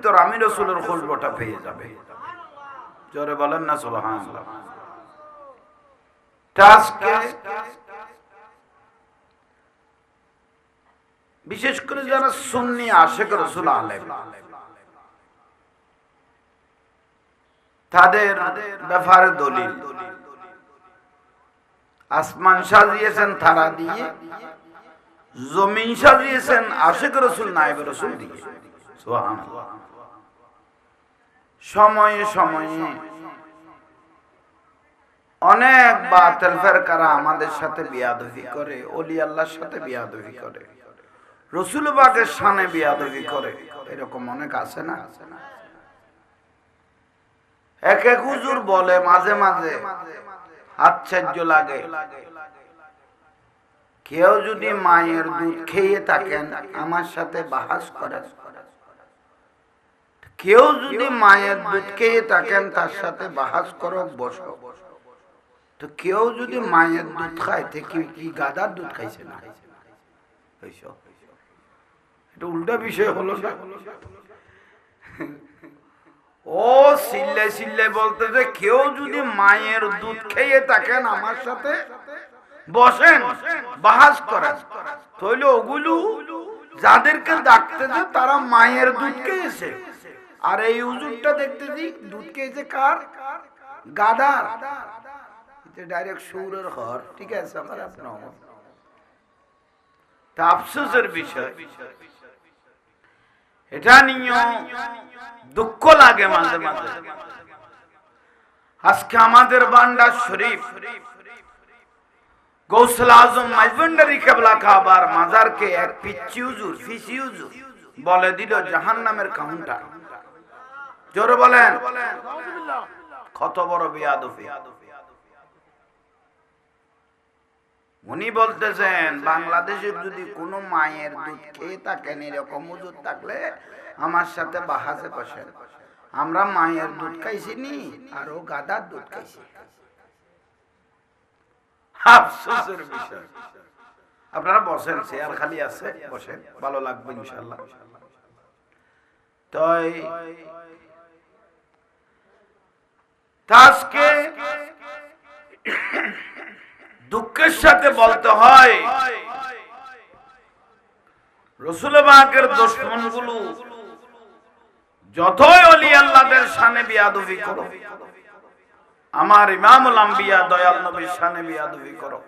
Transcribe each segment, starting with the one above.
ভিতর আমি রাসূলের খুশবুটা পেয়ে যাবে। জোরে বলেন না সুবহানাল্লাহ। আজকে বিশেষ করে যারা সুন্নি আশিক রাসূল আলেম, তাদের ব্যাপারে দলিল আসমান সাজিয়েছেন তারা দিয়ে, জমিন সাজিয়েছেন আশিক রাসূল নায়েব রাসূল দিয়ে। সুবহানাল্লাহ। সময়ে সময়ে অনেক বাতিল ফেরকারা আমাদের সাথে বিয়াদবি করে, ওলি আল্লাহর সাথে বিয়াদবি করে, রাসূল পাকের শানে বিয়াদবি করে, এরকম অনেক আছে না? এক এক হুজুর বলে মাঝে মাঝে আশ্চর্য লাগে, কেউ যদি মায়ের দুধ খেয়ে থাকেন আমার সাথে বাহাস করেন, কেউ যদি মায়ের দুধ খেয়ে থাকেন তার সাথে বাহাস করো, বসো। তো কেউ যদি মায়ের দুধ খায় কি গাদার দুধ খাইছে না? এটা উল্টা বিষয় হলো না? ও সিল্লে সিল্লে বলতেছে কেউ যদি মায়ের দুধ খেয়ে থাকেন আমার সাথে বসেন, বাহাস করেন। তাহলে ওগুলো যাদেরকে ডাকতেছে তারা মায়ের দুধ খেয়েছে, আর এই হুজুরটা দেখতেছি দুধ খেয়েছে কার? গাদার। ডাইরেক্ট সুরের ঘর। ঠিক আছে, আমার আপনার তা আফসোসের বিষয়, এটা নিয়ে দুঃখ লাগে মাঝে মাঝে। আজকে আমাদের ভান্ডার শরীফ গৌসুল আজম মাইজভান্ডারী কেবলা কাবার মাজারকে এক পিচ্চি হুজুর, ফিসি হুজুর বলে দিল জাহান্নামের কাউন্টার। জোরে বলেন কত বড় বেয়াদবি! উনি বলতেছেন বাংলাদেশের যদি কোনো মায়ের দুধ খেয়ে থাকেন, এরকম হুজুর থাকলে আমার সাথে বাহাসে বসেন। আমরা মায়ের দুধ খাইছি নি, আর ও গাদার দুধ খাইছি। আফসোসের বিষয়। আপনারা বসেন, চেয়ার খালি আছে, বসেন, ভালো লাগবে ইনশাআল্লাহ। তাই আজকে দুঃখের সাথে বলতে হয় রাসূল পাকের দুশমনগুলো যতই ওলি আল্লাহদের শানে বিয়াদবি করো, আমার ইমামুল আম্বিয়া দয়াল নবীর শানে বিয়াদবি করো,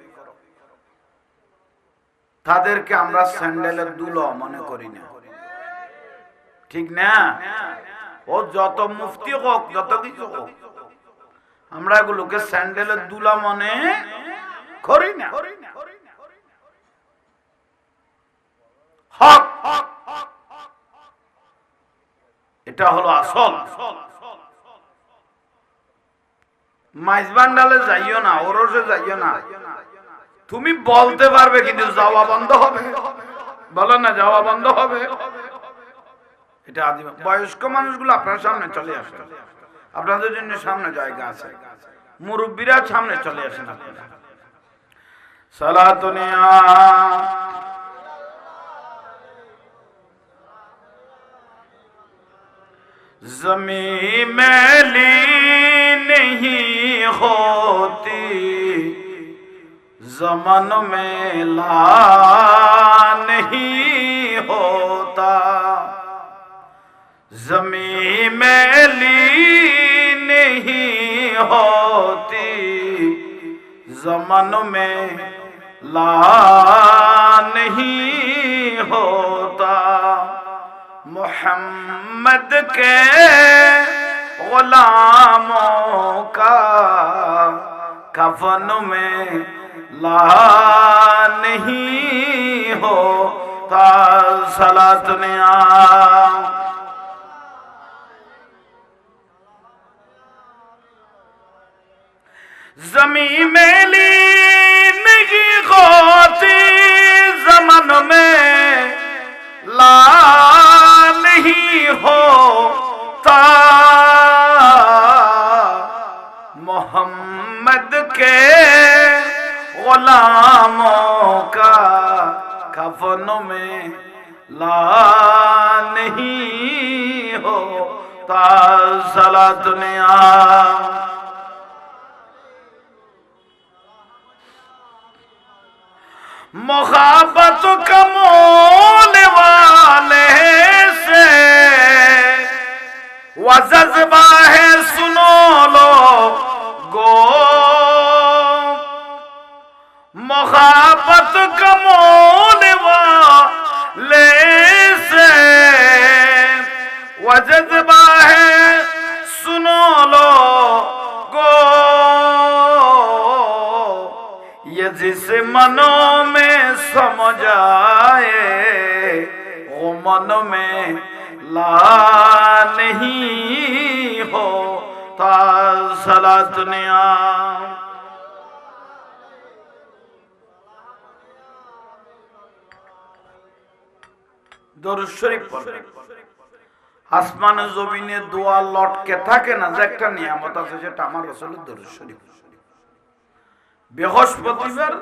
তাদেরকে আমরা স্যান্ডেলের দুলো মনে করি না। ঠিক না? ও যত মুফতি হোক, যত কিছু হোক, আমরা এগুলোকে স্যান্ডেলের দুলা মনে করি না। হক, এটা হলো আসল। মাইজবান্ডালে যাইও না, ওরসে যাইও না। তুমি বলতে পারবে কিন্তু যাওয়া বন্ধ হবে। বলো না, যাওয়া বন্ধ হবে। এটা বয়স্ক মানুষগুলো আপনার সামনে চলে আসে, আপনাদের জন্য সামনে জায়গা আছে, মুরব্বীরা সামনে চলে আসেন। আপনারা সালাতুনিয়া ज़मीं मैली नहीं होती, ज़मान मैला नहीं होता। ज़मीं मैली नहीं होती, ज़मान में ला नहीं होता। मोहम्मद के गुलामों का कफन में ला नहीं होता। सलातुनिया ज़मीं मैली नहीं होती, ज़मान में ला नहीं होता। मोहम्मद के गुलामों का कफन में ला नहीं होता सलात दुनिया। मुहाबत कमोने वाले से वो जज्बा है सुनो लो गो। मुहाबत कमोने वाले से वो जज्बा है सुनो लो गो। ये जिस मनों में सम जाए वो मन में ला नहीं होता सलात दुनिया। দরুদ শরীফ পড়বেন। আসমানে জমিনে দোয়া লটকে থাকে না, যে একটা নিয়ামত আছে সেটা আমার রাসূলের দরুদ শরীফ। বৃহস্পতিবার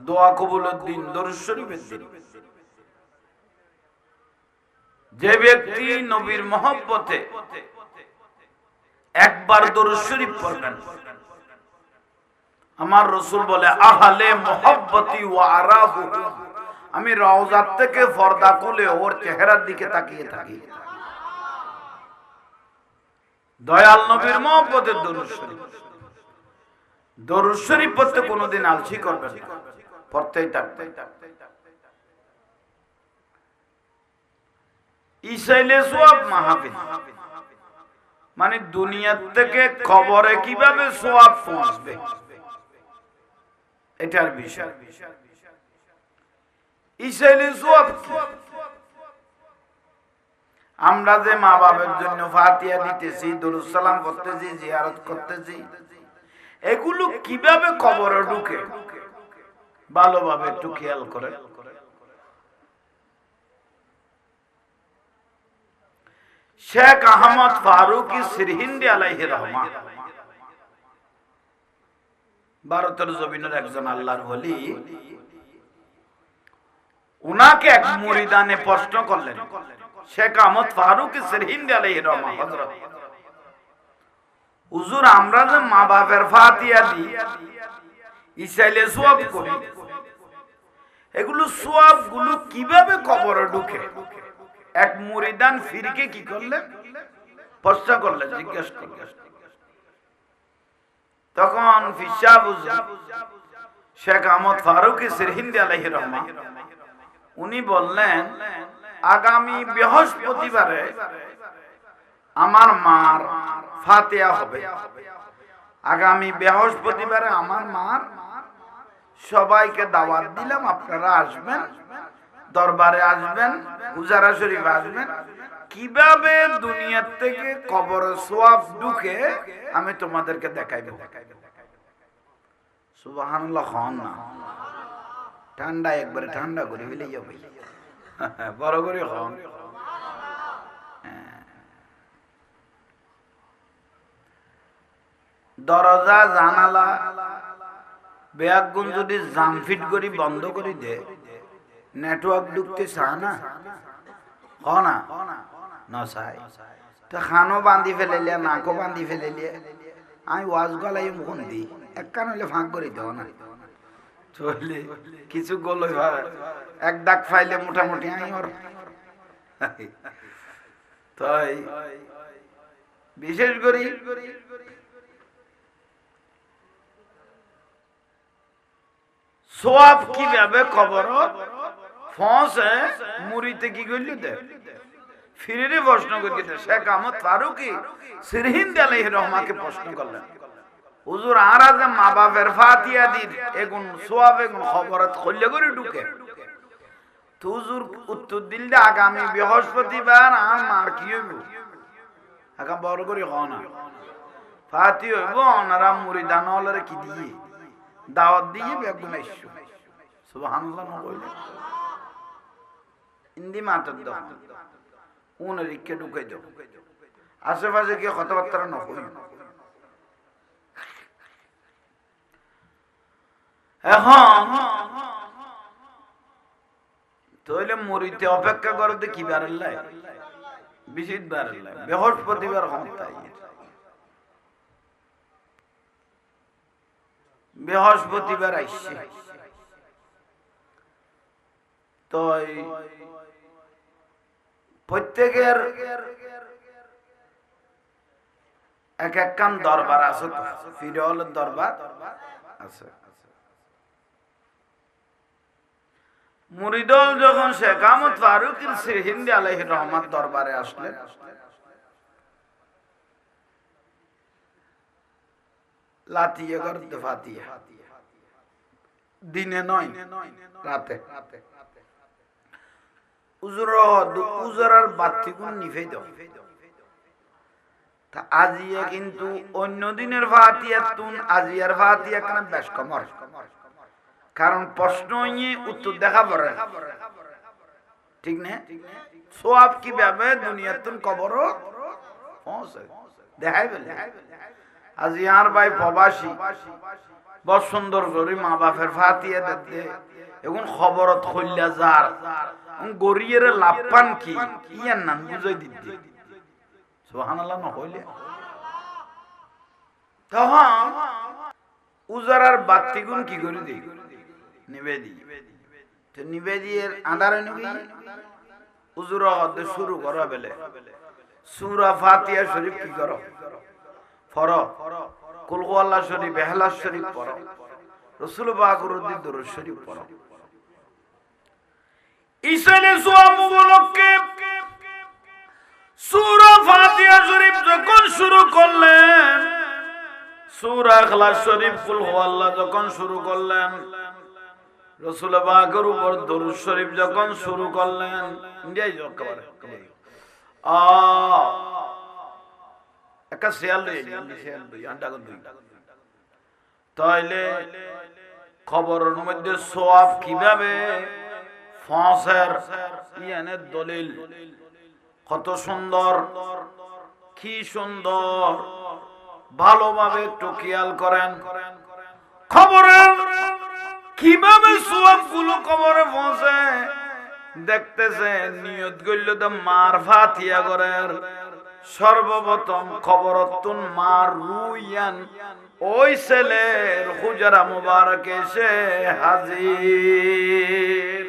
দোয়া কবুলের দিন, দরুদ শরীফের দিন। যে ব্যক্তি নবীর মহব্বতে একবার দরুদ শরীফ পড়বেন, আমার রাসূল বলে আহলে মুহাব্বতি ওয়া আরাহু, আমি রওজাত থেকে পর্দা খুলে ওর চেহারার দিকে তাকিয়ে থাকি। দয়াল নবীর মহব্বতের দরুদ শরীফ। দরুদ শরীফ পড়তে কোনোদিন আলসি করবেন না, পড়তেই থাকবেন। ইসাইলে সওয়াব মাহফিল মানে দুনিয়া থেকে খবরে কিভাবে সওয়াব পৌঁছবে এটার বিষয়। ইসাইলে সওয়াব আমরা যে মা বাবার জন্য ফাতিহা দিতেছি, দরুদ সালাম করতেছি, জিয়ারত করতেছি, এগুলো কিভাবে কবরে ঢুকে ভালোভাবে একটু খেয়াল করে। শেখ আহমদ ফারুকি সিরহিন্দি আলাইহির রহমান ভারতের জমিনের একজন আল্লাহর ওলি। উনাকে এক মুরিদানে প্রশ্ন করলেন, শেখ আহমদ ফারুকি সিরহিন্দি আলাইহির রহমান, হযরত হুজুর আমরা যে মা বাবার ফাতিহা দিই, ইসাইলে সওয়াব করি, এগুলো সওয়াব গুলো কিভাবে কবরে ঢুকে? এক মুরিদান ফিরকে কি করলেন, প্রশ্ন করলেন, জিজ্ঞেস করলেন। তখন ফিসাব শেখ আহমদ ফারুকি সিরহিন্দি আলাইহির রহমান উনি বললেন, আগামী বৃহস্পতিবারে আমার মার ফাতিহা হবে। আগামী বৃহস্পতিবারে আমার মার সবাইকে দাওয়াত দিলাম, আপনারা আসবেন, দরবারে আসবেন, হুজারা শরীফ আসবেন। কিভাবে দুনিয়ার থেকে কবরে সওয়াব ঢুকে আমি তোমাদেরকে দেখাইব। সুবহানাল্লাহ। খান না ঠান্ডা, একবারে ঠান্ডা করে ফেলে যাবে, বড় করে খান। দরজা জানালা বেয়াগুন যদি জামফিট করি বন্ধ করে দে, নেটওয়ার্ক ঢুকতে চায় না, না নসাই তো খানো বান্ধি ফেলে, নাকও বান্ধি ফেলে, আমি ওয়াজ গলাই মুখন দি এক কান হলে ফাঁক করে দেও না, চলে কিছু গলই এক দাগ ফাইলে মোটামুটি আমি ওর। তাই বিশেষ করে সোয়াব কিভাবে খবর ফসে মুড়িতে কি করলি দে ফিরে প্রশ্ন করে শেখ আহমদ ফারুকি সিরহিন্দি আলাইহির রহমানকে প্রশ্ন করলেন, হুজুর আরা যে মা বাপের ফাতিহা দিন এগুন সোয়াব এগুন খবরত খুললে করে ঢুকে, তো হুজুর উত্তর দিলে আগামী বৃহস্পতিবার আর মার কি হইব, আগে বড় করে হ না ফাতি হইব, ওনারা মুরিদান হলরে কি দিয়ে দাওয়াত দিয়ে বেগুন আইসু। সুবহানাল্লাহ না কইলে ইন্দি মাতার দাও উনার ইকে ঢুকাই দাও, আশেপাশে গিয়ে কথাবার্তা না কই। এখন তাহলে মরিতে অপেক্ষা করতে কি বার বিশিত বার বৃহস্পতিবার ক্ষমতা বৃহস্পতিবার আইসে তো প্রত্যেকের এক একখান দরবার আছে তো ফিরওয়ালের দরবার আছে মুরিদল যখন শেখ আহমদ ফারুক সিরহিন্দি আলাইহির রহমত দরবারে আসলেন লাতিয়ে করতে ফাতিহা দিনে নয় রাতে উজরার বাতি গুণ নিভে দাও তা আজিয়া কিন্তু অন্য দিনের ফাতিহা তুন আজিয়ার ফাতিহা কেন বেশ কমর কারণ প্রশ্ন উত্তর দেখা পড়ে ঠিক না সোয়াব কি ভাবে দুনিয়ার তুন কবর দেখাই বলে আজ ইয়ার ভাই প্রবাসী বড় সুন্দর করে মা বাপের ফাতিহা দিতে এখন খবরত হইলা যার গরিয়ের লাভ পান কি ইয়ার নাম বুঝাই দিতে সুবহানাল্লাহ না হইলে তখন উজারার বাতি গুণ কি করে দিই নিবেদি তো নিবেদিয়ের আন্ধারে নিবি উজুরা হতে শুরু করো বেলে সূরা ফাতিহা শরীফ কি করো পড়ো কুল হুয়াল্লাহ শরীফ ইখলাস শরীফ পড়ো রাসূল পাকের দরুদ শরীফ পড়ো ইসলে সোয়া মুবারককে সূরা ফাতিহা শরীফ যখন শুরু করলেন সূরা ইখলাস শরীফ কুল হুয়াল্লাহ যখন শুরু করলেন রাসূল পাকের উপর দরুদ শরীফ যখন শুরু করলেন ইন্ডিয়ায় একেবারে একটা শেয়াল লই আন্ডা কর দুই তাইলে খবরের মধ্যে সওয়াব কিভাবে ফাঁসের ইয়ানে দলিল কত সুন্দর কি সুন্দর ভালোভাবে একটু খেয়াল করেন খবরের কিভাবে সওয়াব গুলো কবরে পৌঁছে দেখতেছে নিয়ত গইল তো মার ফাতিহা করার সর্বপ্রথম খবরতুন মার রুয়ান ওই ছেলের হুজরা মুবারক এসে হাজির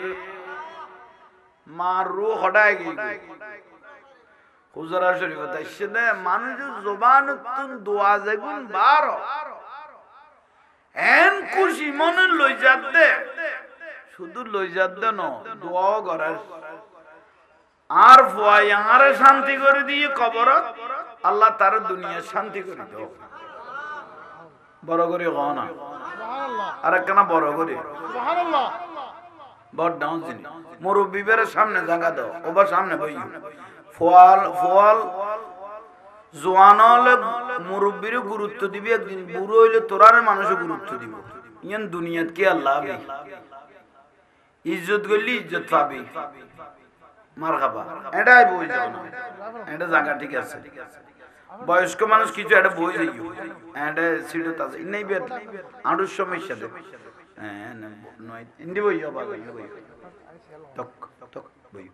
মার রু হটায় গেল হুজরা শরীফ তাইছে না মানুষ জবানতুন দোয়া যেগুন বার এন খুশি মনে লই যাতে শুধু লই যাতে ন দোয়াও করার আর ফুয়াই আরে শান্তি করে দিয়ে কবর আল্লাহ তার দুনিয়া শান্তি করে দাও বড় করে কও না আর কেন বড় করে সুবহানাল্লাহ বড় ডাউন দিন মুরব্বিদের সামনে জায়গা দাও ওবার সামনে বই ফুয়াল জওয়ানল মুরব্বির গুরুত্ব দিবি একদিন বুড়ো হইলে তোরারে মানুষে গুরুত্ব দিব ইয়ান দুনিয়াত কি আল্লাহ ইজ্জত গলি ইজ্জত পাবি মারহাবা এটাই বই যাও না এটা জায়গা ঠিক আছে বয়স্ক মানুষ কিছু এটা বই যাইও এটা সিটত আছে নাই বেদ আড়ুর সমস্যা দে হ্যাঁ নয় ইন্দি বই যাও বাবা বই তক তক বই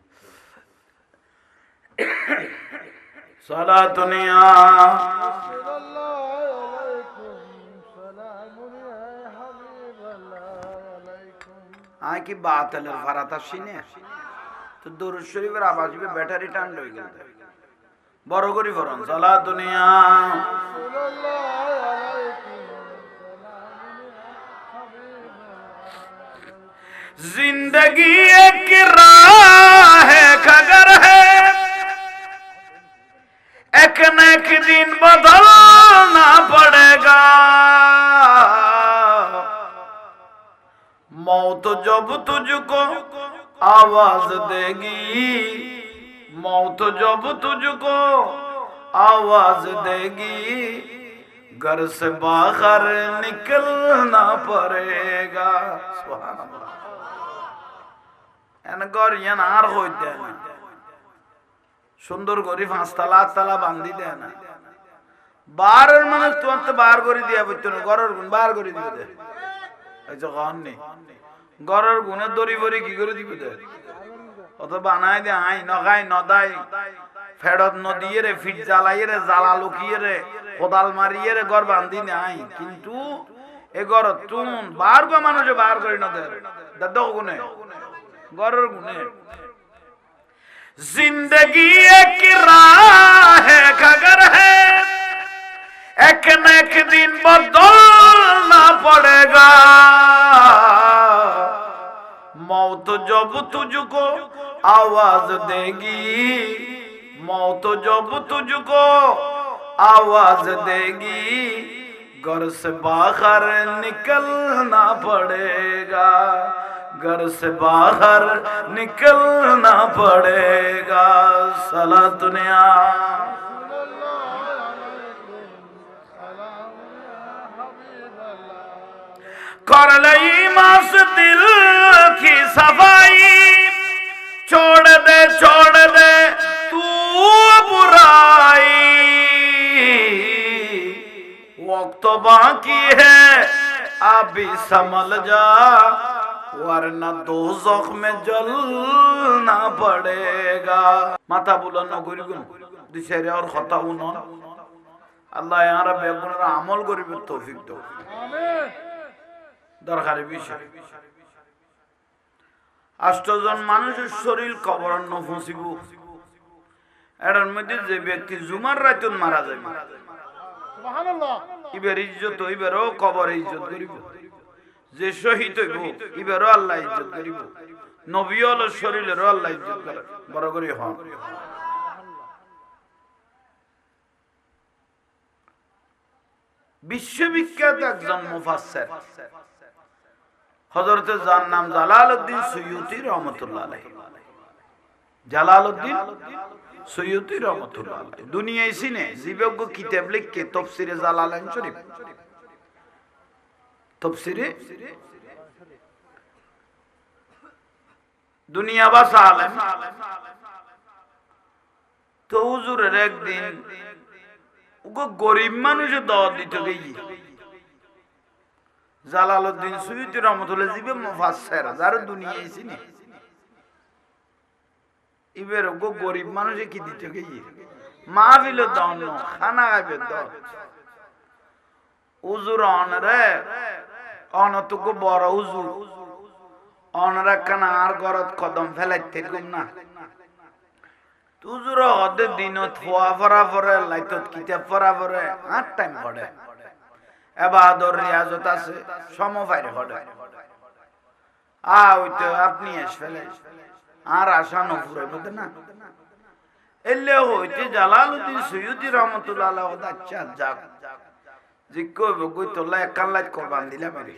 সালাতুনিয়া সাল্লাল্লাহু আলাইকুম সালামুন ইয়া হাবিবাল্লাহ আলাইকুম আই কি বাতালের ফারাতা শিনে তো দরুদ শরীফের আওয়াজ হবে ব্যাটারি টান লই গেল বড় করি ফরন সালাতুনিয়া সাল্লাল্লাহু আলাইকুম जिंदगी एक राह है खगर है एक न एक दिन बदलना पड़ेगा मौत जब तुझको आवाज देगी मौत जब तुझको आवाज देगी घर से बाहर निकलना पड़ेगा सुभान अल्लाह घर यान आर हो सुंदर करी पाँचतला आठतला बांधी दे ना बाहर मानुष तुम्हार तो बाहर कर दिया बुझते ना घर गुण बाहर कर दिए दे ऐसा कौन नहीं घर गुणे दरी बरी की कर दिए दे অত বানাই দে আই নগাই নদাই ফেরত নদিয়ে রে ফিট জ্বালাইয়ে রে জ্বালা লুকিয়ে রে কোদাল মারিয়ে রে ঘর বান্ধি নাই কিন্তু এ ঘর তুন বার গো মানুষ বার করি না দাদ গুনে ঘরের গুনে जिंदगी एक राह है खगर है एक न एक दिन बदलना पड़ेगा मौत जब तुझको आवाज देगी मौत जब तुझको आवाज देगी घर से बाहर निकलना पड़ेगा घर से बाहर निकलना पड़ेगा सला दुनिया कर लई मास दिल की सफाई छोड़ दे तू बुराई वक्त बाकी है अभी संभल जा वरना दोज़ख में जलना पड़ेगा माथा बुलंद करिबेन दिसेरे और खता उनन আল্লাহ ইয়ারা বেগুনের আমল করিবে তৌফিক দাও আমিন দরকারি বিষয় 8 জন মানুষের শরীর কবরন নফসিব এর মধ্যে যে ব্যক্তি জুমার রাতন মারা যায় সুবহানাল্লাহ ইবের ইজ্জত হইবেরও কবর ইজ্জত করিব যে শহীদ হইব ইবেরও আল্লাহ ইজ্জত করিব নবী হলো শরীরেরও আল্লাহ ইজ্জত করে বড় করে হন বিশ্ববিখ্যাত একজন মুফাসসির হযরত যার নাম জালালউদ্দিন সুয়ুতী রাহমাতুল্লাহ আলাইহি জালালউদ্দিন সুয়ুতী রাহমাতুল্লাহ আলাইহি দুনিয়ায় সিনে জীবজ্ঞ কিতাব লিখকে তাফসীরে জালালাইন শরীফ তাফসীরে দুনিয়া বাসা আলেম তো হুজুরের একদিন ওগো গরিব মানুষে দাওয়াত দিতে গেই জালালউদ্দিন সুয়ুতী রাহমাতুল্লাহ জিবে মুফাসসির যার দুনিয়ায় চিনি ইবের ওগো গরিব মানুষে কি দিতে গেই মাহফিল দাওন খানা খাইবে দাও হুজুর অনরে অনতুক বড় হুজুর অনরা কানা আর গরত কদম ফেলাইতে গুম না হুজুর হদে দিনত ফোয়া ফরা ফরে লাইতত কিতাব ফরা ফরে আর টাইম পড়ে ইবাদত রিয়াজত আছে সমফাইরে পড়ে ওইতো আপনি এস ফেলে আর আশা নফুরে বলতে না এলে হইতে জালালউদ্দিন সুয়ুতী রাহমাতুল্লাহ আলাইহি আচ্ছা যাক জিকো বগই তোলা একাল্লাত কুরবান দিলাম রে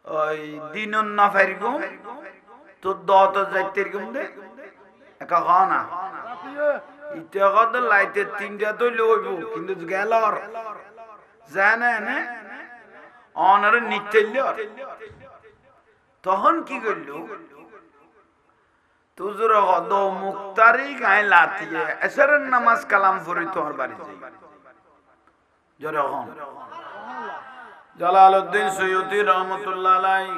ওই দিনন না ফারিগো তো দত যাইতের গুম দে একা খানা ইতে কত লাইতে তিনটা তো লইব কিন্তু গেলর জানে না অনর নিতেল তখন কি করল তুজুর গদ মুক্তারি গায় লাতিয়ে এসরের নামাজ কালাম পড়ি তোর বাড়ি যাই জোরে হন জালালউদ্দিন সুয়ুতী রাহমাতুল্লাহ আলাইহি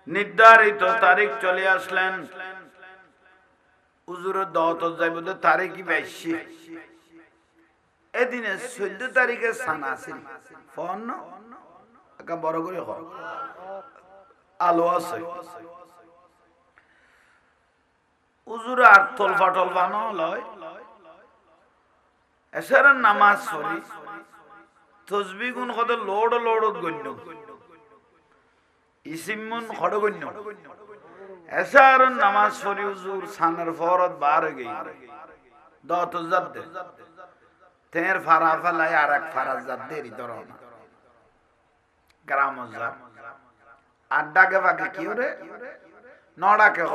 নির্ধারিত তারিখ চলে আসলেন হুজুরের দাওয়াত যাইব তো তারিখই 22 এদিনে 14 তারিখে সানা আছিল ফোন একা বড় করে হয় আলো আছে হুজুর আর তলফা টলফা ন লয় এসরের নামাজ পড়ি তসবিহ গুণ কত লোড গণ্য ইসিমুন খড় গণ্য এসার নামাজ পড়ি হুজুর সানের ফরত বার গই দত জাদ তের ফারা ফলাই আরেক ফারা জাদ দেরি দরনা গ্রাম জাদ আড্ডাকে বাকি কি ওরে নড়াকে হ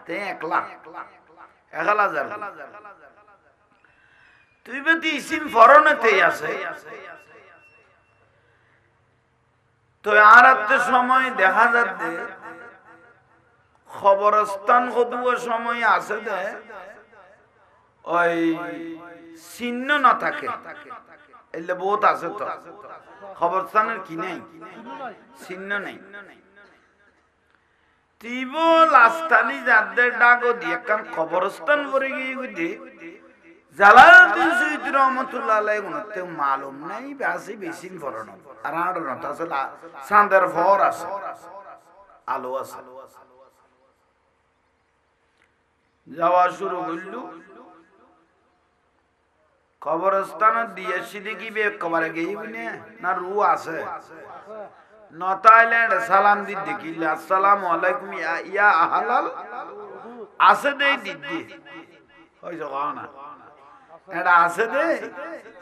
তে একলা 1000 তুই বেতি ইসিম ফরনতেই আছে তো আর একটা সময় দেখা যাচ্ছে খবরস্থান কদুয়া সময় আছে দে ওই চিহ্ন না থাকে এলে বহুত আছে তো খবরস্থানের কি নেই চিহ্ন নেই তিব লাস্তানি যাদের ডাগো দিয়ে কান কবরস্থান ভরে গিয়ে বুঝি জালালউদ্দিন সুয়ুতী রহমাতুল্লাহ আলাইহি গুণতে মালুম নাই বেশি বেশি ফরন আর আড় না তাসলা সান্দের ফর আছে আলো আছে যাওয়া শুরু করলু কবরস্থান দিয়ে সিদিকি বে কবরে গইবনে না রু আছে নতাইল্যান্ড সালাম দি দেখিলে আসসালামু আলাইকুম ইয়া আহলাল আছে দেই দিদি ওই জগানা এটা আছে দে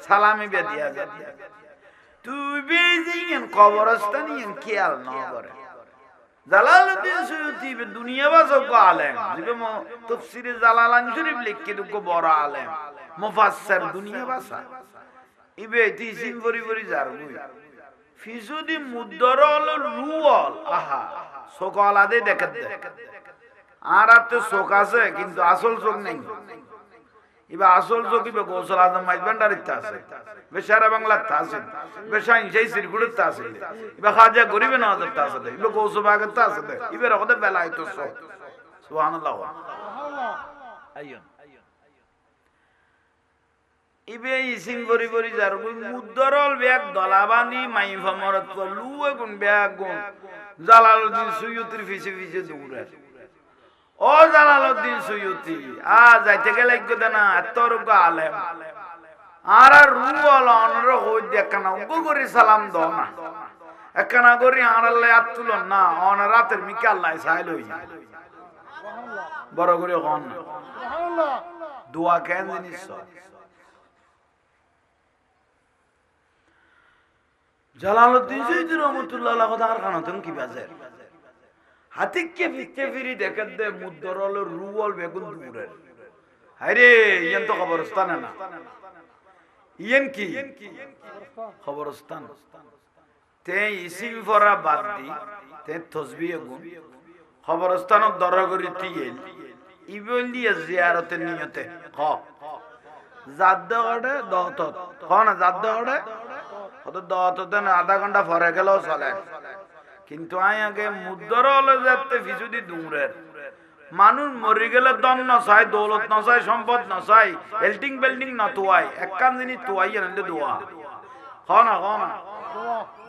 সালামি বে দিয়া যা তুই বেজিন কবরস্থানিন খেয়াল না করে জালালউদ্দিন সুয়ুতী দুনিয়া বাজক আলেম জিবে তাফসীরে জালালানী শরীফ লিখকে দুকো বড় আলেম মুফাসসির দুনিয়া বাসা ইবে তিসিন বরি বরি জারগুই ফিসুদি মুদ্দরল রুওয়াল আহা সোকালাদে দেখত দে আর আতে শোক আছে কিন্তু আসল শোক নাই ইবা আসল শোক ইবে গোসল আজম মাইজবান্ডারিতে আছে বেশারা বাংলাতে আছে বেশাইন সেই সিরগুড়তে আছে ইবা খাজা গরিবে নওয়াজতে আছে ইবে গোসবাগতে আছে ইবে রকতে বেলায় তো শোক সুবহানাল্লাহ সুবহানাল্লাহ আইয়ন ইবে ইসিং বরি বরি যার মুদ্দরল ব্যাগ দলাবানি মাইফা মরত লুয়ে গুন ব্যাগ গুন জালালউদ্দিন সুয়ুতীর ফিসে ফিসে দৌড়ে ও জালালউদ্দিন সুয়ুতী আ যাইতে গেলে গদে না তোর গো আলেম আর রুওয়াল অনর হই দেখনা গো করে সালাম দাও না একনা করি আনাল্লাহ আতুল না অন রাতের মিকে আল্লাহ সাইল হই সুবহানাল্লাহ বড় করে কোন সুবহানাল্লাহ দোয়া কেন জিনিস জালালউদ্দিন সুয়ুতী রহমাতুল্লাহ আলাইহি কথা আর কানতন কি বাজে হাতিকে ফিকে ফিরি দেখত দে মুদ্দরল রুওয়াল বেগুন দূরে আরে ইয়ান তো কবরস্থান না ইয়ান কি কবরস্থান তে ইসিম ফরা বাদ দি তে তসবিহ গুন কবরস্থান দরগরি তিয়েল ইবলি জিয়ারতের নিয়তে হ জাদ্দগড়ে দহত কোন জাদ্দগড়ে ওদের দহততে না আধা ঘন্টা পরে গেলেও চলে কিন্তু আই আগে মুদ্দরল যাতে ফিসুদি দূরের মানুষ মরি গেলে দন নসাই দৌলত নসাই সম্পদ নসাই এল্টিং বেল্ডিং না তোয়াই একখান জিনিস তোয়াই এনে দোয়া হনা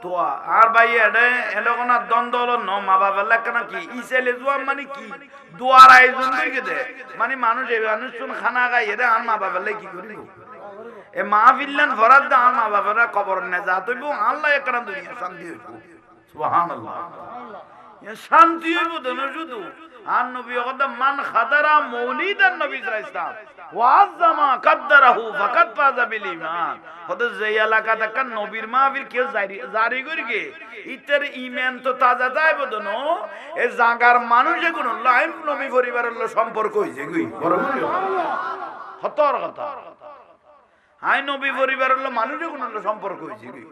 তোয়া আর ভাই এডে এলকনা দন দৌলত ন মা বাবা লেখনা কি ইসেলে জোয়া মানে কি দোয়ার আয়োজন করে দে মানে মানুষ এই মানুষ খানা খাই এদে আর মা বাবা কি করিব এ মাহফিল্লান ফরাদ দা আর মা বাবারা কবর নে যা তইব আল্লাহ একরাম দুনিয়া শান্তি হইব সুবহানাল্লাহ ইয়া শান্তি হইব দন শুধু আর নবী কদম মান খাদারা মৌলিদান নবী ইসলাম ওয়াজ্জামা কদ্দারাহু ফাকাত ফাযা বিল ঈমান কত যে এলাকাতে কান নবীর মাহফিল কে জারি করিগে ইতের ঈমান তো তাজা যাইব দন এ জাগার মানুষে কোন লাইন নবী পরিবারের সম্পর্ক হইছে কই বড় সুবহানাল্লাহ হতর কথা হাই নবী পরিবারের মানুষে কোন সম্পর্ক হইছে কি